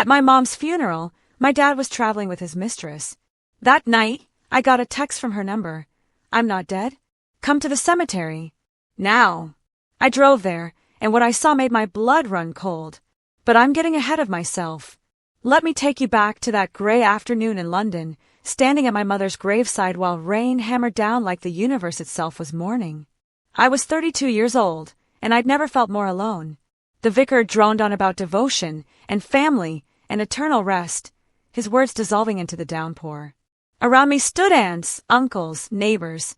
At my mom's funeral, my dad was traveling with his mistress. That night, I got a text from her number. "I'm not dead. Come to the cemetery. Now." I drove there, and what I saw made my blood run cold. But I'm getting ahead of myself. Let me take you back to that gray afternoon in London, standing at my mother's graveside while rain hammered down like the universe itself was mourning. I was 32 years old, and I'd never felt more alone. The vicar droned on about devotion and family and eternal rest, his words dissolving into the downpour. Around me stood aunts, uncles, neighbors,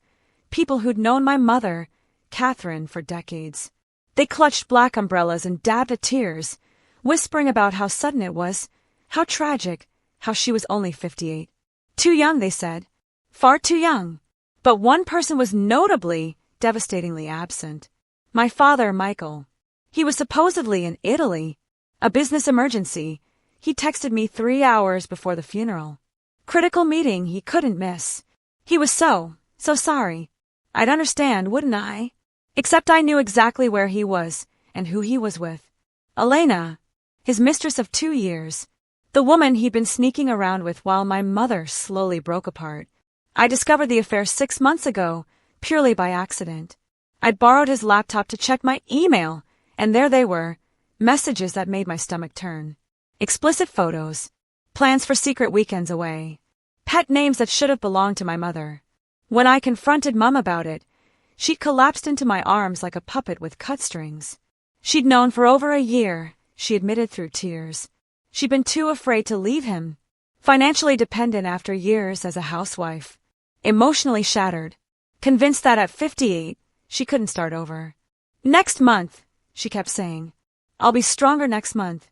people who'd known my mother, Catherine, for decades. They clutched black umbrellas and dabbed at tears, whispering about how sudden it was, how tragic, how she was only 58. Too young, they said. Far too young. But one person was notably, devastatingly absent. My father, Michael. He was supposedly in Italy. A business emergency. He texted me 3 hours before the funeral. Critical meeting he couldn't miss. He was so sorry. I'd understand, wouldn't I? Except I knew exactly where he was and who he was with. Elena, his mistress of 2 years. The woman he'd been sneaking around with while my mother slowly broke apart. I discovered the affair 6 months ago, purely by accident. I'd borrowed his laptop to check my email, and there they were, messages that made my stomach turn. Explicit photos, plans for secret weekends away, pet names that should have belonged to my mother. When I confronted Mum about it, she collapsed into my arms like a puppet with cut strings. She'd known for over a year, she admitted through tears. She'd been too afraid to leave him, financially dependent after years as a housewife, emotionally shattered, convinced that at 58, she couldn't start over. "Next month," she kept saying. "I'll be stronger next month.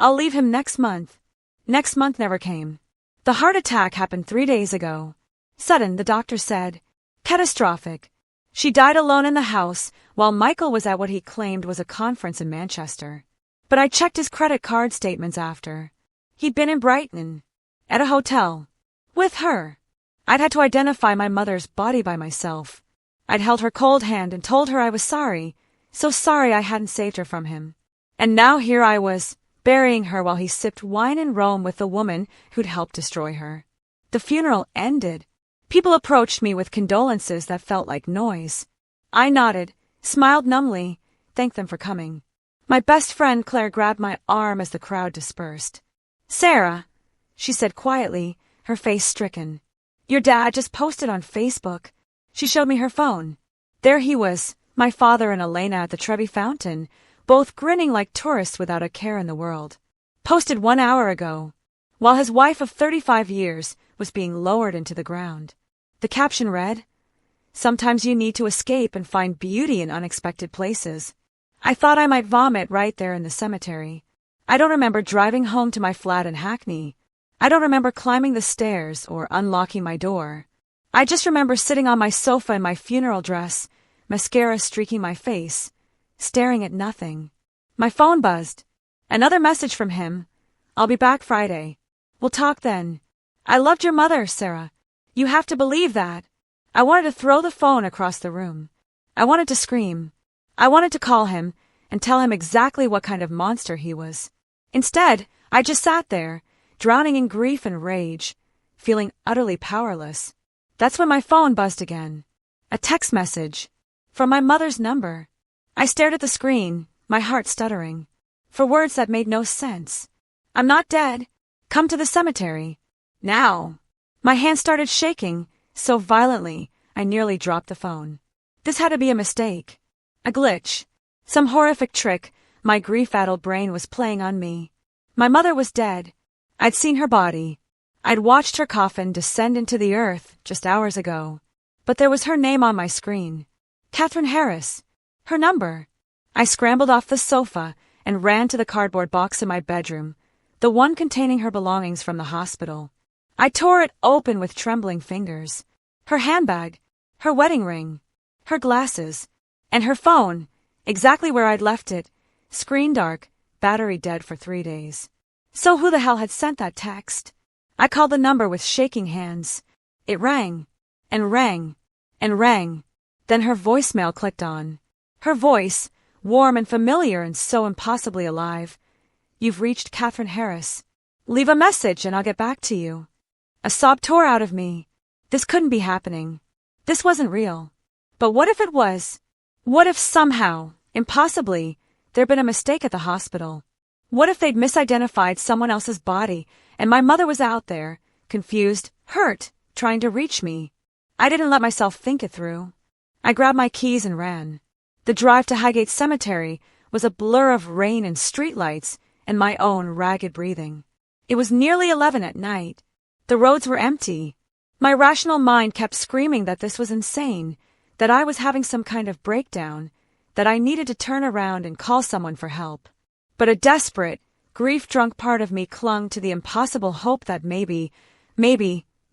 I'll leave him next month." Next month never came. The heart attack happened 3 days ago. Sudden, the doctor said. Catastrophic. She died alone in the house while Michael was at what he claimed was a conference in Manchester. But I checked his credit card statements after. He'd been in Brighton, at a hotel, with her. I'd had to identify my mother's body by myself. I'd held her cold hand and told her I was sorry, so sorry I hadn't saved her from him. And now here I was, burying her while he sipped wine in Rome with the woman who'd helped destroy her. The funeral ended. People approached me with condolences that felt like noise. I nodded, smiled numbly, thanked them for coming. My best friend Claire grabbed my arm as the crowd dispersed. "Sarah," she said quietly, her face stricken. "Your dad just posted on Facebook." She showed me her phone. There he was, my father and Elena at the Trevi Fountain, both grinning like tourists without a care in the world. Posted 1 hour ago, while his wife of 35 years was being lowered into the ground. The caption read, "Sometimes you need to escape and find beauty in unexpected places." I thought I might vomit right there in the cemetery. I don't remember driving home to my flat in Hackney. I don't remember climbing the stairs or unlocking my door. I just remember sitting on my sofa in my funeral dress, mascara streaking my face, staring at nothing. My phone buzzed. Another message from him. "I'll be back Friday. We'll talk then. I loved your mother, Sarah. You have to believe that." I wanted to throw the phone across the room. I wanted to scream. I wanted to call him and tell him exactly what kind of monster he was. Instead, I just sat there, drowning in grief and rage, feeling utterly powerless. That's when my phone buzzed again. A text message. From my mother's number. I stared at the screen, my heart stuttering, for words that made no sense. "I'm not dead. Come to the cemetery. Now." My hand started shaking, so violently I nearly dropped the phone. This had to be a mistake. A glitch. Some horrific trick my grief-addled brain was playing on me. My mother was dead. I'd seen her body. I'd watched her coffin descend into the earth just hours ago. But there was her name on my screen. Catherine Harris. Her number. I scrambled off the sofa and ran to the cardboard box in my bedroom, the one containing her belongings from the hospital. I tore it open with trembling fingers. Her handbag, her wedding ring, her glasses, and her phone, exactly where I'd left it, screen dark, battery dead for 3 days. So who the hell had sent that text? I called the number with shaking hands. It rang, and rang, and rang. Then her voicemail clicked on. Her voice, warm and familiar and so impossibly alive. "You've reached Catherine Harris. Leave a message and I'll get back to you. A sob tore out of me. This couldn't be happening. This wasn't real. But what if it was? What if somehow, impossibly, there'd been a mistake at the hospital? What if they'd misidentified someone else's body and my mother was out there, confused, hurt, trying to reach me? I didn't let myself think it through. I grabbed my keys and ran. The drive to Highgate Cemetery was a blur of rain and streetlights and my own ragged breathing. It was nearly 11 at night. The roads were empty. My rational mind kept screaming that this was insane, that I was having some kind of breakdown, that I needed to turn around and call someone for help. But a desperate, grief-drunk part of me clung to the impossible hope that maybe,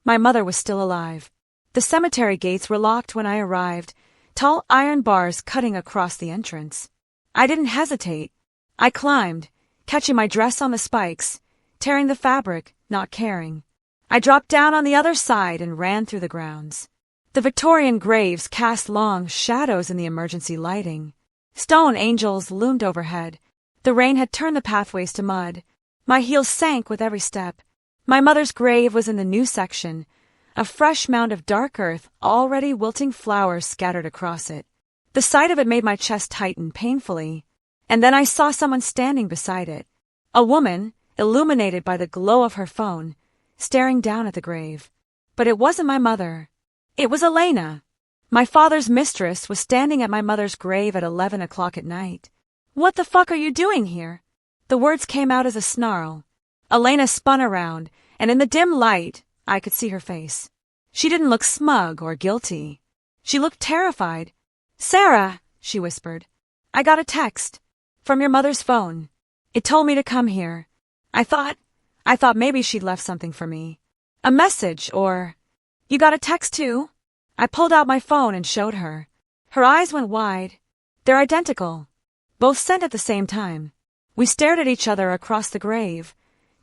my mother was still alive. The cemetery gates were locked when I arrived, tall iron bars cutting across the entrance. I didn't hesitate. I climbed, catching my dress on the spikes, tearing the fabric, not caring. I dropped down on the other side and ran through the grounds. The Victorian graves cast long shadows in the emergency lighting. Stone angels loomed overhead. The rain had turned the pathways to mud. My heels sank with every step. My mother's grave was in the new section, a fresh mound of dark earth, already wilting flowers scattered across it. The sight of it made my chest tighten painfully. And then I saw someone standing beside it. A woman, illuminated by the glow of her phone, staring down at the grave. But it wasn't my mother. It was Elena. My father's mistress was standing at my mother's grave at 11 o'clock at night. "What the fuck are you doing here?" The words came out as a snarl. Elena spun around, and in the dim light, I could see her face. She didn't look smug or guilty. She looked terrified. "Sarah," she whispered, "I got a text. From your mother's phone. It told me to come here. I thought maybe she'd left something for me. A message or..." "You got a text too?" I pulled out my phone and showed her. Her eyes went wide. "They're identical. Both sent at the same time." We stared at each other across the grave.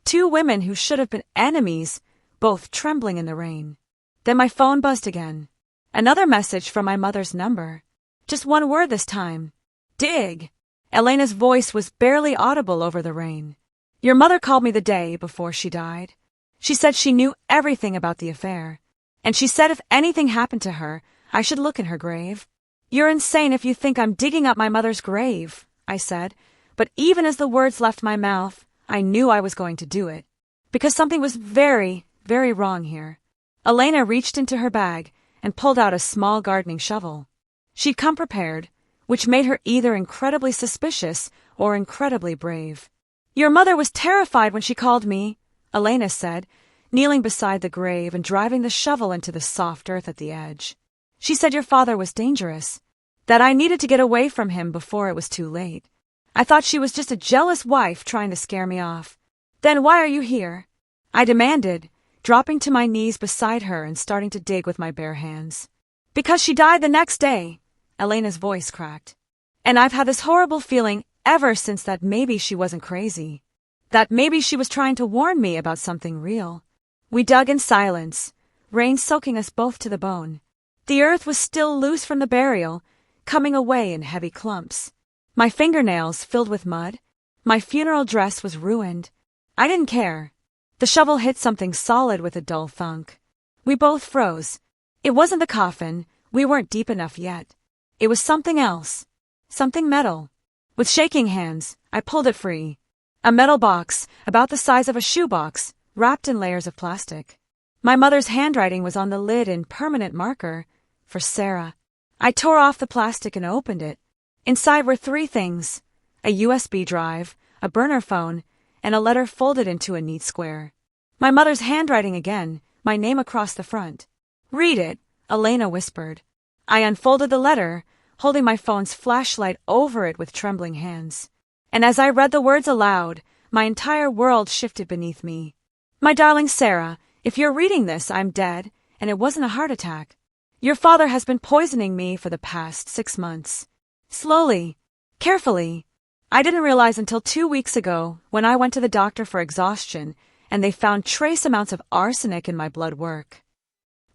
Two women who should have been enemies, both trembling in the rain. Then my phone buzzed again. Another message from my mother's number. Just one word this time. "Dig." Elena's voice was barely audible over the rain. "Your mother called me the day before she died. She said she knew everything about the affair. And she said if anything happened to her, I should look in her grave." "You're insane if you think I'm digging up my mother's grave," I said. But even as the words left my mouth, I knew I was going to do it. Because something was very, very wrong here. Elena reached into her bag and pulled out a small gardening shovel. She'd come prepared, which made her either incredibly suspicious or incredibly brave. "Your mother was terrified when she called me," Elena said, kneeling beside the grave and driving the shovel into the soft earth at the edge. "She said your father was dangerous, that I needed to get away from him before it was too late. I thought she was just a jealous wife trying to scare me off." "Then why are you here?" I demanded, dropping to my knees beside her and starting to dig with my bare hands. "Because she died the next day," Elena's voice cracked. "And I've had this horrible feeling ever since that maybe she wasn't crazy. That maybe she was trying to warn me about something real." We dug in silence, rain soaking us both to the bone. The earth was still loose from the burial, coming away in heavy clumps. My fingernails filled with mud. My funeral dress was ruined. I didn't care. The shovel hit something solid with a dull thunk. We both froze. It wasn't the coffin. We weren't deep enough yet. It was something else. Something metal. With shaking hands, I pulled it free. A metal box, about the size of a shoebox, wrapped in layers of plastic. My mother's handwriting was on the lid in permanent marker. For Sarah. I tore off the plastic and opened it. Inside were 3 things. A USB drive, a burner phone, and a letter folded into a neat square. My mother's handwriting again, my name across the front. "Read it," Elena whispered. I unfolded the letter, holding my phone's flashlight over it with trembling hands. And as I read the words aloud, my entire world shifted beneath me. "My darling Sarah, if you're reading this, I'm dead, and it wasn't a heart attack. Your father has been poisoning me for the past 6 months. Slowly, carefully. I didn't realize until 2 weeks ago when I went to the doctor for exhaustion and they found trace amounts of arsenic in my blood work."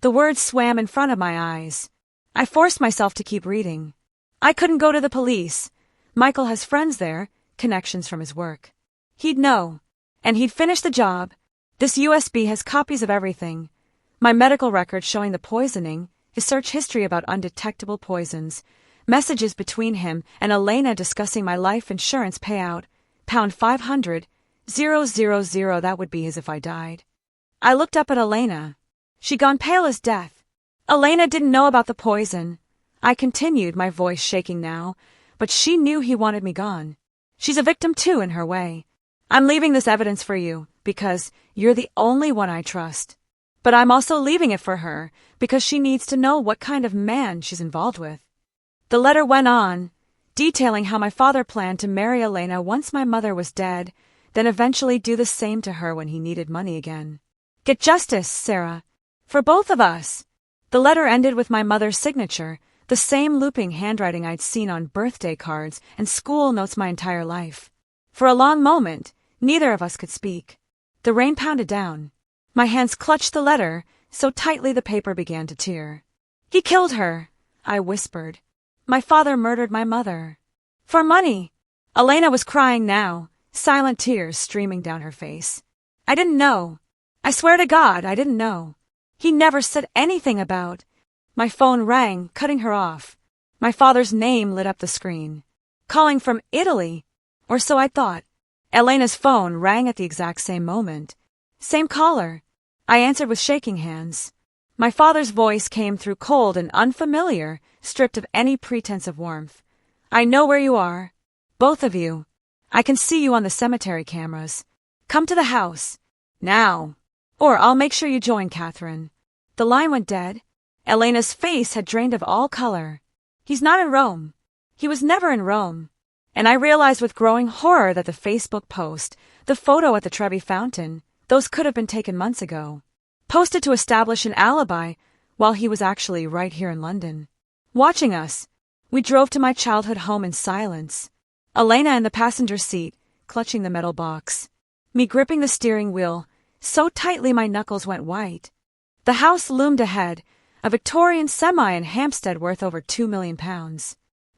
The words swam in front of my eyes. I forced myself to keep reading. "I couldn't go to the police. Michael has friends there, connections from his work. He'd know. And he'd finished the job. This USB has copies of everything. My medical records showing the poisoning, his search history about undetectable poisons, messages between him and Elena discussing my life insurance payout, pound 500, 000, that would be his if I died. I looked up at Elena. She'd gone pale as death. Elena didn't know about the poison. I continued, my voice shaking now, but she knew he wanted me gone. She's a victim too in her way. I'm leaving this evidence for you, because you're the only one I trust. But I'm also leaving it for her, because she needs to know what kind of man she's involved with. The letter went on, detailing how my father planned to marry Elena once my mother was dead, then eventually do the same to her when he needed money again. Get justice, Sarah. For both of us. The letter ended with my mother's signature, the same looping handwriting I'd seen on birthday cards and school notes my entire life. For a long moment, neither of us could speak. The rain pounded down. My hands clutched the letter, so tightly the paper began to tear. He killed her, I whispered. My father murdered my mother. For money. Elena was crying now, silent tears streaming down her face. I didn't know. I swear to God, I didn't know. He never said anything about. My phone rang, cutting her off. My father's name lit up the screen. Calling from Italy, or so I thought. Elena's phone rang at the exact same moment. Same caller. I answered with shaking hands. My father's voice came through cold and unfamiliar, stripped of any pretense of warmth. I know where you are. Both of you. I can see you on the cemetery cameras. Come to the house. Now. Or I'll make sure you join, Catherine. The line went dead. Elena's face had drained of all color. He's not in Rome. He was never in Rome. And I realized with growing horror that the Facebook post, the photo at the Trevi Fountain, those could have been taken months ago. Posted to establish an alibi, while he was actually right here in London. Watching us, we drove to my childhood home in silence. Elena in the passenger seat, clutching the metal box. Me gripping the steering wheel, so tightly my knuckles went white. The house loomed ahead, a Victorian semi in Hampstead worth over £2 million.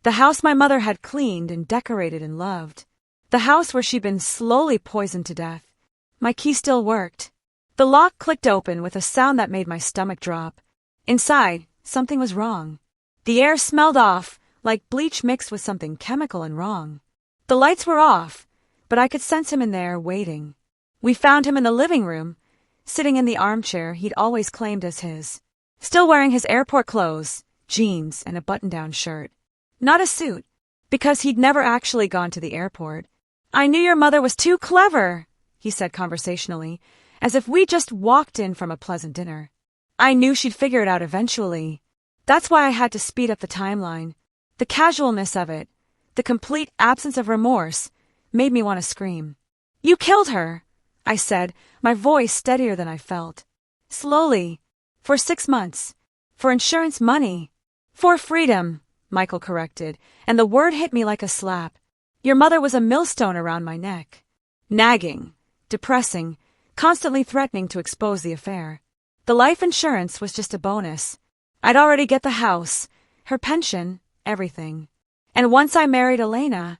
The house my mother had cleaned and decorated and loved. The house where she'd been slowly poisoned to death. My key still worked. The lock clicked open with a sound that made my stomach drop. Inside, something was wrong. The air smelled off, like bleach mixed with something chemical and wrong. The lights were off, but I could sense him in there, waiting. We found him in the living room, sitting in the armchair he'd always claimed as his. Still wearing his airport clothes, jeans, and a button-down shirt. Not a suit, because he'd never actually gone to the airport. I knew your mother was too clever, he said conversationally, as if we just walked in from a pleasant dinner. I knew she'd figure it out eventually. That's why I had to speed up the timeline. The casualness of it, the complete absence of remorse, made me want to scream. You killed her, I said, my voice steadier than I felt. Slowly. For 6 months. For insurance money. For freedom, Michael corrected, and the word hit me like a slap. Your mother was a millstone around my neck. Nagging. Depressing. Constantly threatening to expose the affair. The life insurance was just a bonus. I'd already get the house, her pension, everything. And once I married Elena...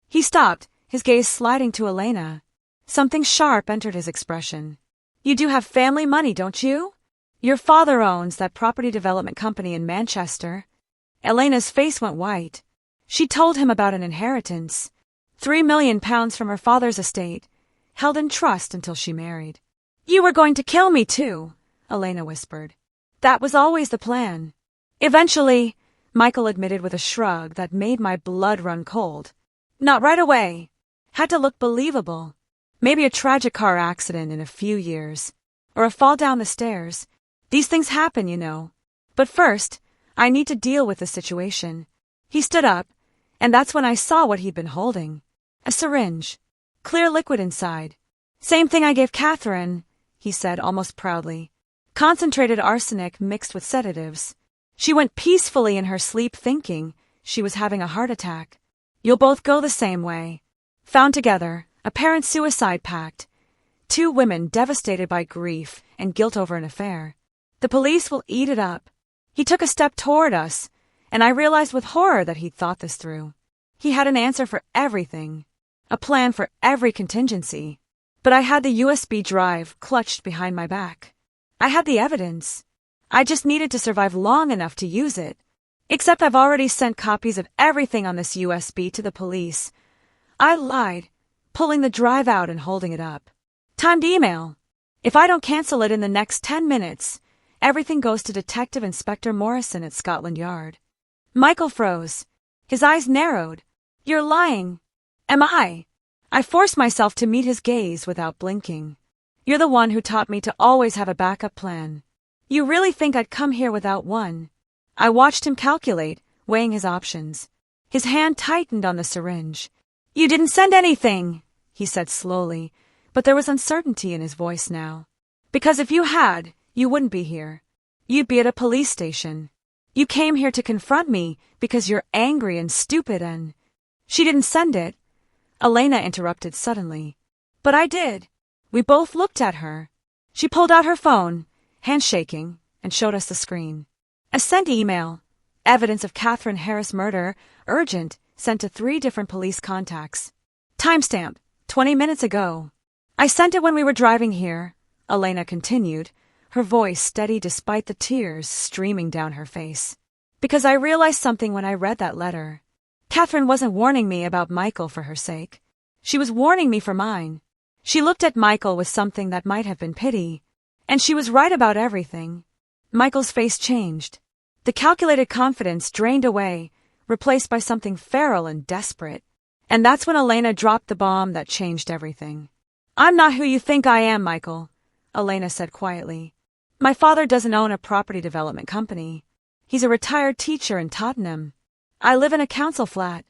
He stopped, his gaze sliding to Elena. Something sharp entered his expression. You do have family money, don't you? Your father owns that property development company in Manchester. Elena's face went white. She told him about an inheritance. £3 million from her father's estate, held in trust until she married. You were going to kill me too, Elena whispered. That was always the plan. Eventually, Michael admitted with a shrug that made my blood run cold. Not right away. Had to look believable. Maybe a tragic car accident in a few years. Or a fall down the stairs. These things happen, you know. But first, I need to deal with the situation. He stood up, and that's when I saw what he'd been holding. A syringe. Clear liquid inside. Same thing I gave Catherine, he said almost proudly. Concentrated arsenic mixed with sedatives. She went peacefully in her sleep thinking she was having a heart attack. You'll both go the same way. Found together, apparent suicide pact. 2 women devastated by grief and guilt over an affair. The police will eat it up. He took a step toward us, and I realized with horror that he'd thought this through. He had an answer for everything. A plan for every contingency. But I had the USB drive clutched behind my back. I had the evidence. I just needed to survive long enough to use it. Except I've already sent copies of everything on this USB to the police. I lied, pulling the drive out and holding it up. Timed email. If I don't cancel it in the next 10 minutes, everything goes to Detective Inspector Morrison at Scotland Yard. Michael froze. His eyes narrowed. You're lying. Am I? I forced myself to meet his gaze without blinking. You're the one who taught me to always have a backup plan. You really think I'd come here without one? I watched him calculate, weighing his options. His hand tightened on the syringe. You didn't send anything, he said slowly, but there was uncertainty in his voice now. Because if you had, you wouldn't be here. You'd be at a police station. You came here to confront me because you're angry and stupid and... She didn't send it. Elena interrupted suddenly. But I did. We both looked at her. She pulled out her phone, handshaking, and showed us the screen. A sent email. Evidence of Catherine Harris murder, urgent, sent to 3 different police contacts. Timestamp, 20 minutes ago. I sent it when we were driving here, Elena continued, her voice steady despite the tears streaming down her face. Because I realized something when I read that letter. Catherine wasn't warning me about Michael for her sake. She was warning me for mine. She looked at Michael with something that might have been pity. And she was right about everything. Michael's face changed. The calculated confidence drained away, replaced by something feral and desperate. And that's when Elena dropped the bomb that changed everything. I'm not who you think I am, Michael, Elena said quietly. My father doesn't own a property development company. He's a retired teacher in Tottenham. I live in a council flat.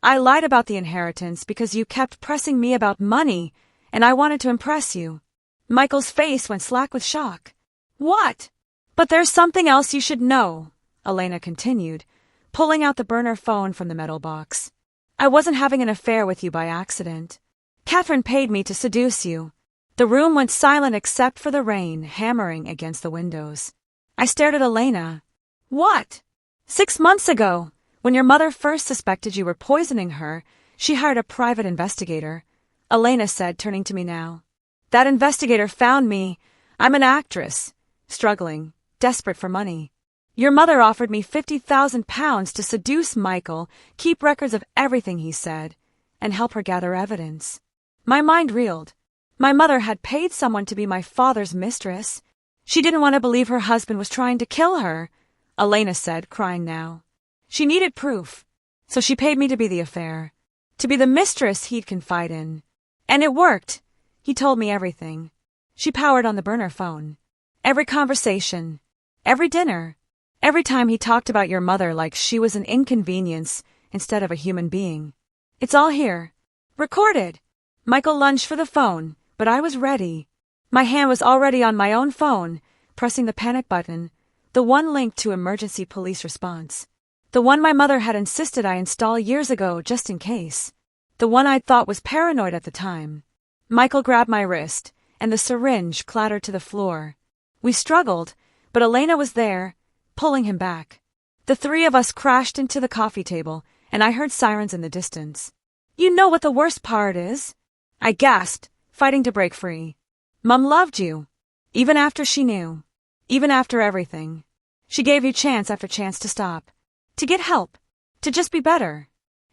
I lied about the inheritance because you kept pressing me about money, and I wanted to impress you. Michael's face went slack with shock. What? But there's something else you should know, Elena continued, pulling out the burner phone from the metal box. I wasn't having an affair with you by accident. Catherine paid me to seduce you. The room went silent except for the rain hammering against the windows. I stared at Elena. What? 6 months ago, when your mother first suspected you were poisoning her, she hired a private investigator, Elena said, turning to me now. That investigator found me. I'm an actress, struggling, desperate for money. Your mother offered me £50,000 to seduce Michael, keep records of everything he said, and help her gather evidence. My mind reeled. My mother had paid someone to be my father's mistress. She didn't want to believe her husband was trying to kill her, Elena said, crying now. She needed proof, so she paid me to be the affair, to be the mistress he'd confide in. And it worked. He told me everything. She powered on the burner phone. Every conversation, every dinner, every time he talked about your mother like she was an inconvenience instead of a human being. It's all here. Recorded. Michael lunged for the phone, but I was ready. My hand was already on my own phone, pressing the panic button, the one linked to emergency police response. The one my mother had insisted I install years ago just in case. The one I'd thought was paranoid at the time. Michael grabbed my wrist, and the syringe clattered to the floor. We struggled, but Elena was there, pulling him back. The 3 of us crashed into the coffee table, and I heard sirens in the distance. You know what the worst part is? I gasped, fighting to break free. Mum loved you. Even after she knew. Even after everything. She gave you chance after chance to stop. To get help. To just be better.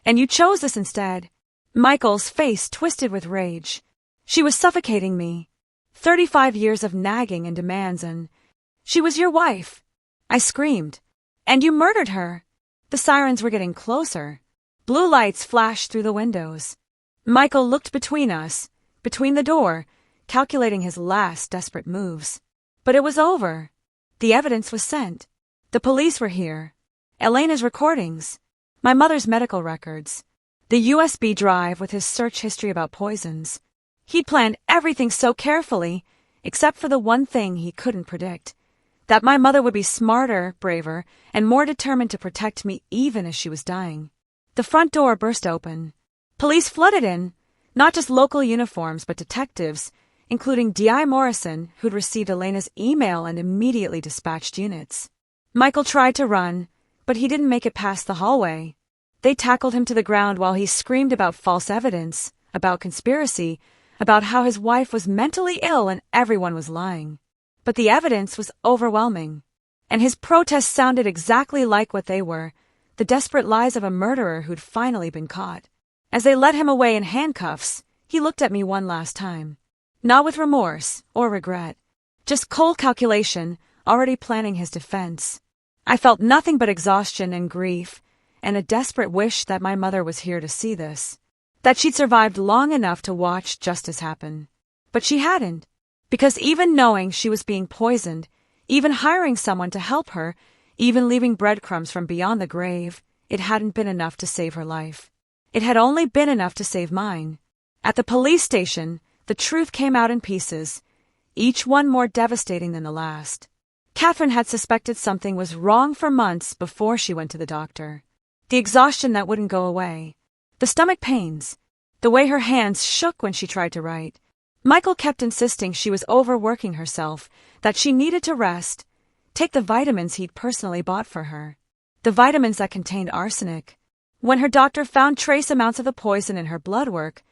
And you chose this instead. Michael's face twisted with rage. She was suffocating me. 35 years of nagging and demands and... She was your wife. I screamed. And you murdered her. The sirens were getting closer. Blue lights flashed through the windows. Michael looked between us, between the door, calculating his last desperate moves. But it was over. The evidence was sent. The police were here. Elena's recordings. My mother's medical records. The USB drive with his search history about poisons. He'd planned everything so carefully, except for the one thing he couldn't predict. That my mother would be smarter, braver, and more determined to protect me even as she was dying. The front door burst open. Police flooded in, not just local uniforms but detectives, including D.I. Morrison, who'd received Elena's email and immediately dispatched units. Michael tried to run, but he didn't make it past the hallway. They tackled him to the ground while he screamed about false evidence, about conspiracy, about how his wife was mentally ill and everyone was lying. But the evidence was overwhelming. And his protests sounded exactly like what they were, the desperate lies of a murderer who'd finally been caught. As they led him away in handcuffs, he looked at me one last time. Not with remorse or regret, just cold calculation, already planning his defense. I felt nothing but exhaustion and grief, and a desperate wish that my mother was here to see this. That she'd survived long enough to watch justice happen. But she hadn't, because even knowing she was being poisoned, even hiring someone to help her, even leaving breadcrumbs from beyond the grave, it hadn't been enough to save her life. It had only been enough to save mine. At the police station, the truth came out in pieces, each one more devastating than the last. Catherine had suspected something was wrong for months before she went to the doctor. The exhaustion that wouldn't go away. The stomach pains. The way her hands shook when she tried to write. Michael kept insisting she was overworking herself, that she needed to rest, take the vitamins he'd personally bought for her. The vitamins that contained arsenic. When her doctor found trace amounts of the poison in her blood work,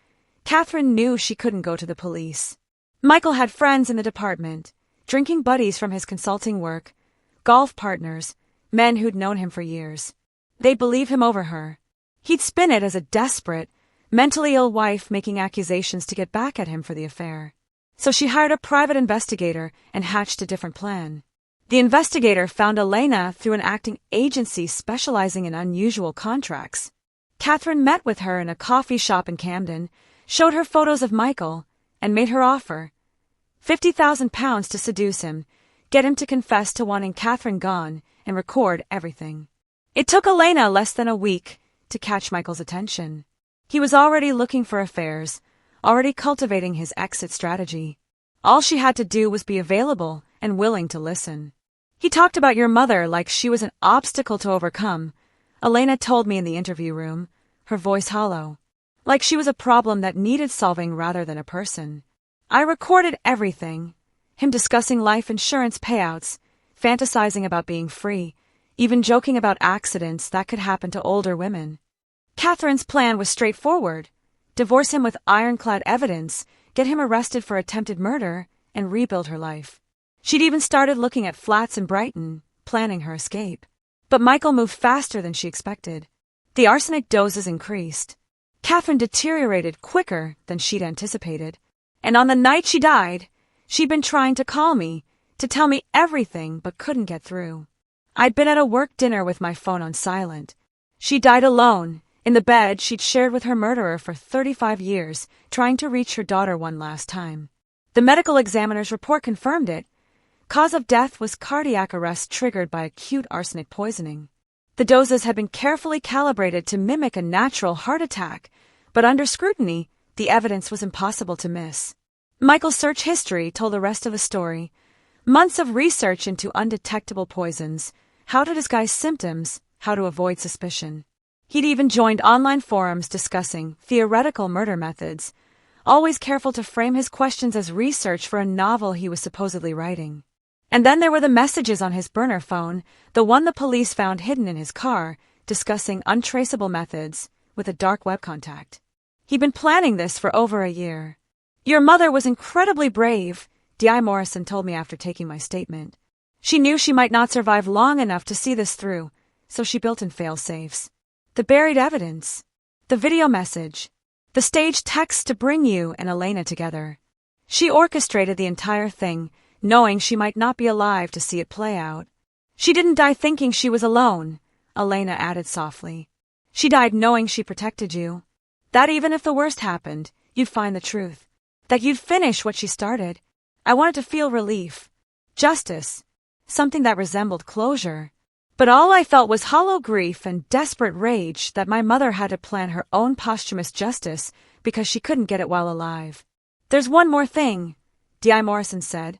Catherine knew she couldn't go to the police. Michael had friends in the department, drinking buddies from his consulting work, golf partners, men who'd known him for years. They'd believe him over her. He'd spin it as a desperate, mentally ill wife making accusations to get back at him for the affair. So she hired a private investigator and hatched a different plan. The investigator found Elena through an acting agency specializing in unusual contracts. Catherine met with her in a coffee shop in Camden, showed her photos of Michael, and made her offer £50,000 to seduce him, get him to confess to wanting Catherine gone, and record everything. It took Elena less than a week to catch Michael's attention. He was already looking for affairs, already cultivating his exit strategy. All she had to do was be available and willing to listen. He talked about your mother like she was an obstacle to overcome, Elena told me in the interview room, her voice hollow. Like she was a problem that needed solving rather than a person. I recorded everything. Him discussing life insurance payouts, fantasizing about being free, even joking about accidents that could happen to older women. Catherine's plan was straightforward. Divorce him with ironclad evidence, get him arrested for attempted murder, and rebuild her life. She'd even started looking at flats in Brighton, planning her escape. But Michael moved faster than she expected. The arsenic doses increased. Catherine deteriorated quicker than she'd anticipated. And on the night she died, she'd been trying to call me, to tell me everything but couldn't get through. I'd been at a work dinner with my phone on silent. She died alone, in the bed she'd shared with her murderer for 35 years, trying to reach her daughter one last time. The medical examiner's report confirmed it. Cause of death was cardiac arrest triggered by acute arsenic poisoning. The doses had been carefully calibrated to mimic a natural heart attack, but under scrutiny, the evidence was impossible to miss. Michael's search history told the rest of the story. Months of research into undetectable poisons, how to disguise symptoms, how to avoid suspicion. He'd even joined online forums discussing theoretical murder methods, always careful to frame his questions as research for a novel he was supposedly writing. And then there were the messages on his burner phone, the one the police found hidden in his car, discussing untraceable methods with a dark web contact. He'd been planning this for over a year. Your mother was incredibly brave, D.I. Morrison told me after taking my statement. She knew she might not survive long enough to see this through, so she built in fail-safes. The buried evidence, the video message, the staged text to bring you and Elena together. She orchestrated the entire thing, knowing she might not be alive to see it play out. She didn't die thinking she was alone, Elena added softly. She died knowing she protected you. That even if the worst happened, you'd find the truth. That you'd finish what she started. I wanted to feel relief. Justice. Something that resembled closure. But all I felt was hollow grief and desperate rage that my mother had to plan her own posthumous justice because she couldn't get it while alive. There's one more thing, D.I. Morrison said,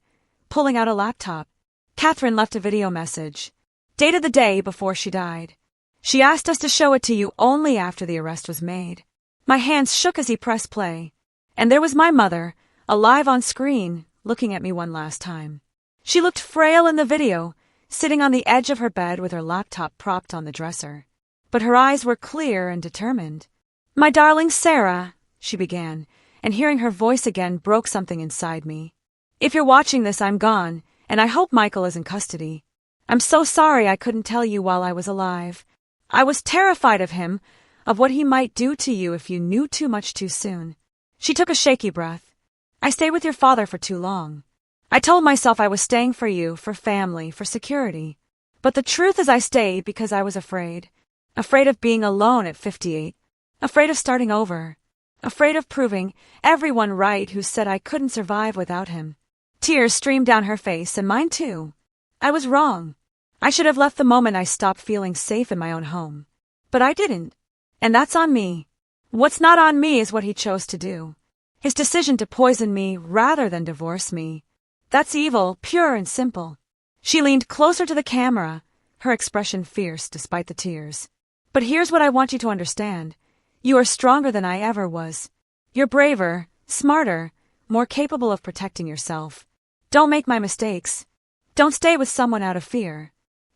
pulling out a laptop. Catherine left a video message. Dated the day before she died. She asked us to show it to you only after the arrest was made. My hands shook as he pressed play. And there was my mother, alive on screen, looking at me one last time. She looked frail in the video, sitting on the edge of her bed with her laptop propped on the dresser. But her eyes were clear and determined. My darling Sarah, she began, and hearing her voice again broke something inside me. If you're watching this, I'm gone, and I hope Michael is in custody. I'm so sorry I couldn't tell you while I was alive. I was terrified of him, of what he might do to you if you knew too much too soon. She took a shaky breath. I stayed with your father for too long. I told myself I was staying for you, for family, for security. But the truth is I stayed because I was afraid. Afraid of being alone at 58. Afraid of starting over. Afraid of proving everyone right who said I couldn't survive without him. Tears streamed down her face, and mine too. I was wrong. I should have left the moment I stopped feeling safe in my own home. But I didn't. And that's on me. What's not on me is what he chose to do. His decision to poison me rather than divorce me. That's evil, pure and simple. She leaned closer to the camera, her expression fierce despite the tears. But here's what I want you to understand. You are stronger than I ever was. You're braver, smarter, more capable of protecting yourself. Don't make my mistakes. Don't stay with someone out of fear.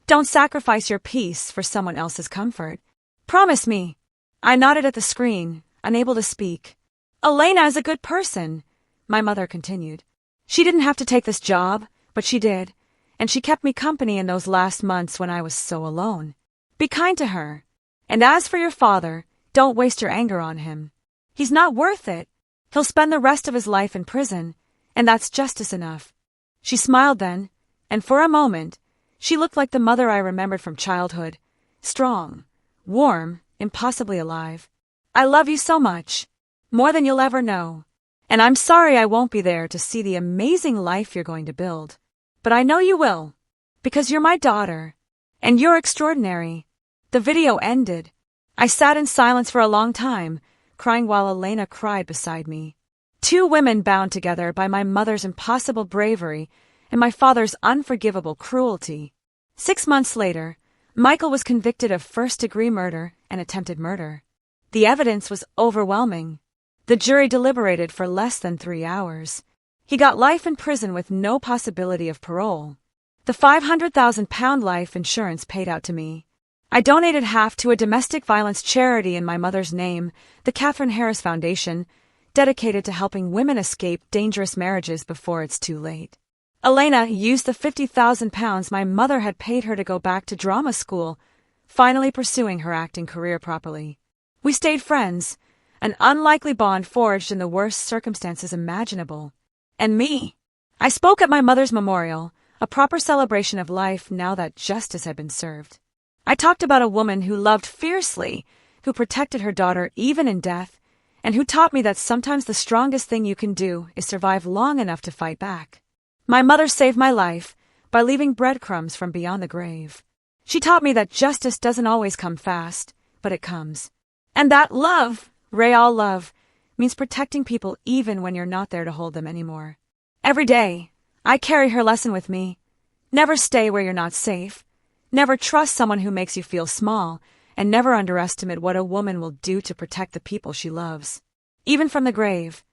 Don't sacrifice your peace for someone else's comfort. Promise me. I nodded at the screen, unable to speak. Elena is a good person, my mother continued. She didn't have to take this job, but she did, and she kept me company in those last months when I was so alone. Be kind to her. And as for your father, don't waste your anger on him. He's not worth it. He'll spend the rest of his life in prison, and that's justice enough. She smiled then, and for a moment, she looked like the mother I remembered from childhood. Strong, warm, impossibly alive. I love you so much. More than you'll ever know. And I'm sorry I won't be there to see the amazing life you're going to build. But I know you will. Because you're my daughter. And you're extraordinary. The video ended. I sat in silence for a long time, crying while Elena cried beside me. Two women bound together by my mother's impossible bravery and my father's unforgivable cruelty. 6 months later, Michael was convicted of first-degree murder and attempted murder. The evidence was overwhelming. The jury deliberated for less than 3 hours. He got life in prison with no possibility of parole. The £500,000 life insurance paid out to me. I donated half to a domestic violence charity in my mother's name, the Catherine Harris Foundation, dedicated to helping women escape dangerous marriages before it's too late. Elena used the £50,000 my mother had paid her to go back to drama school, finally pursuing her acting career properly. We stayed friends, an unlikely bond forged in the worst circumstances imaginable. And me. I spoke at my mother's memorial, a proper celebration of life now that justice had been served. I talked about a woman who loved fiercely, who protected her daughter even in death, and who taught me that sometimes the strongest thing you can do is survive long enough to fight back. My mother saved my life by leaving breadcrumbs from beyond the grave. She taught me that justice doesn't always come fast, but it comes. And that love, real love, means protecting people even when you're not there to hold them anymore. Every day, I carry her lesson with me. Never stay where you're not safe. Never trust someone who makes you feel small, and never underestimate what a woman will do to protect the people she loves. Even from the grave.